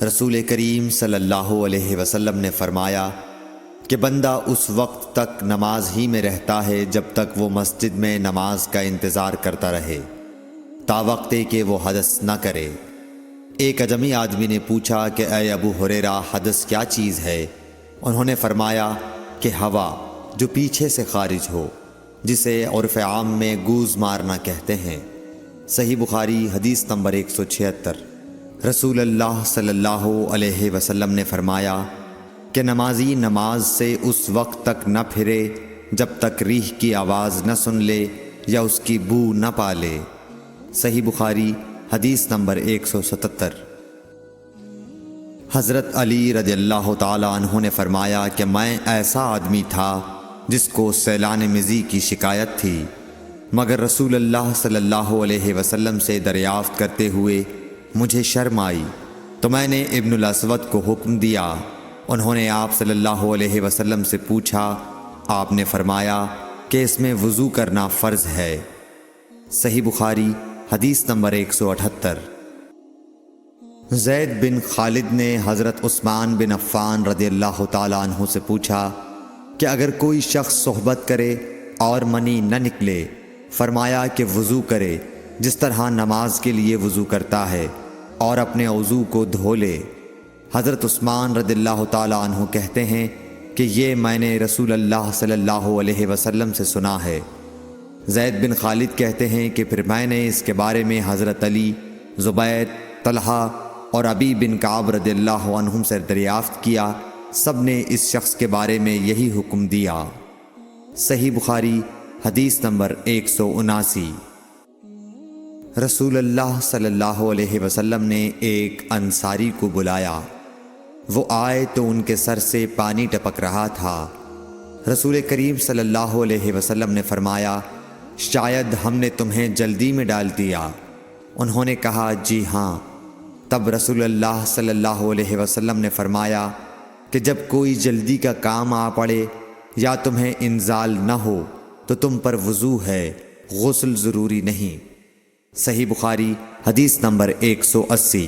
رسول کریم صلی اللہ علیہ وسلم نے فرمایا کہ بندہ اس وقت تک نماز ہی میں رہتا ہے جب تک وہ مسجد میں نماز کا انتظار کرتا رہے تا وقت کہ وہ حدث نہ کرے۔ ایک اجمی آدمی نے پوچھا کہ اے ابو ہریرہ، حدث کیا چیز ہے؟ انہوں نے فرمایا کہ ہوا جو پیچھے سے خارج ہو، جسے عرف عام میں گوز مارنا کہتے ہیں۔ صحیح بخاری حدیث نمبر 176۔ رسول اللہ صلی اللہ علیہ وسلم نے فرمایا کہ نمازی نماز سے اس وقت تک نہ پھرے جب تک ریح کی آواز نہ سن لے یا اس کی بو نہ پا لے۔ صحیح بخاری حدیث نمبر 177۔ حضرت علی رضی اللہ تعالی عنہ نے فرمایا کہ میں ایسا آدمی تھا جس کو سیلان مزی کی شکایت تھی، مگر رسول اللہ صلی اللہ علیہ وسلم سے دریافت کرتے ہوئے مجھے شرم آئی تو میں نے ابن الاسود کو حکم دیا۔ انہوں نے آپ صلی اللہ علیہ وسلم سے پوچھا، آپ نے فرمایا کہ اس میں وضو کرنا فرض ہے۔ صحیح بخاری حدیث نمبر 178۔ زید بن خالد نے حضرت عثمان بن عفان رضی اللہ تعالی عنہ سے پوچھا کہ اگر کوئی شخص صحبت کرے اور منی نہ نکلے، فرمایا کہ وضو کرے جس طرح نماز کے لیے وضو کرتا ہے اور اپنے وضو کو دھو لے۔ حضرت عثمان رضی اللہ تعالی عنہ کہتے ہیں کہ یہ میں نے رسول اللہ صلی اللہ علیہ وسلم سے سنا ہے۔ زید بن خالد کہتے ہیں کہ پھر میں نے اس کے بارے میں حضرت علی، زبیر، طلحہ اور ابی بن کعب رضی اللہ عنہم سے دریافت کیا، سب نے اس شخص کے بارے میں یہی حکم دیا۔ صحیح بخاری حدیث نمبر 179۔ رسول اللہ صلی اللہ علیہ وسلم نے ایک انصاری کو بلایا، وہ آئے تو ان کے سر سے پانی ٹپک رہا تھا۔ رسول کریم صلی اللہ علیہ وسلم نے فرمایا، شاید ہم نے تمہیں جلدی میں ڈال دیا۔ انہوں نے کہا جی ہاں۔ تب رسول اللہ صلی اللہ علیہ وسلم نے فرمایا کہ جب کوئی جلدی کا کام آ پڑے یا تمہیں انزال نہ ہو تو تم پر وضو ہے، غسل ضروری نہیں۔ صحیح بخاری حدیث نمبر 180۔